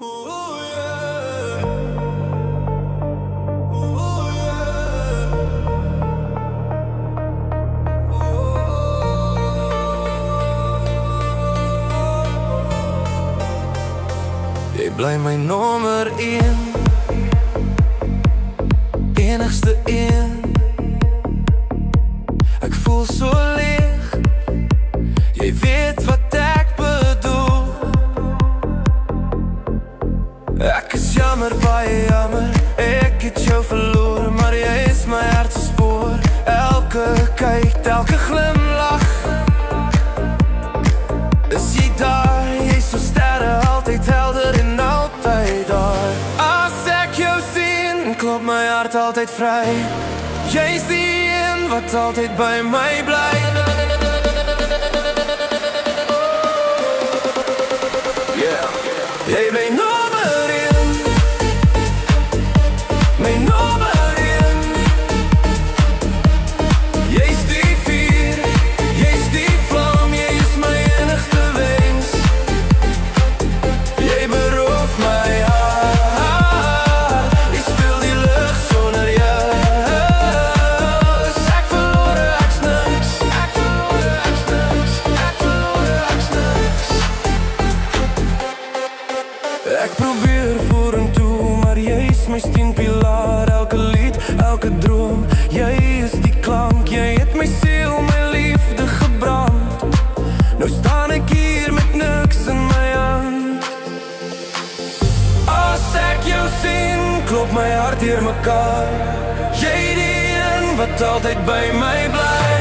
Jy bly my nommer 1, enigste een. Ek voel so leeg, jy weet wat ek bedoel. Ek is jammer, baie jammer, ek het jou verloor, maar jy is my hart se spoor. Elke kyk, elke glimlach, is jy daar, jy is so sterre, altyd helder en altyd daar. As ek jou sien, klop my hart altyd vry. Jy is die een wat altyd by my bly. Jy bly nommer 1, my nommer 1. Jy is die vuur, jy is die vlam, jy is my enigste wens. Jy beroof my hart, jy speel die lug sonder jou. Is ek verlore, ek's niks. Ek verlore, ek's niks. Ek verlore, ek's niks. Ek probeer vorentoe, maar jy is my steunpilaar. Elke lied, elke droom, jy is die klank. Jy het my siel, my liefde gebrand. Nou staan ek hier met niks in my hand. As ek jou sien, klop my hart deur mekaar. Jy die een wat altyd by my bly.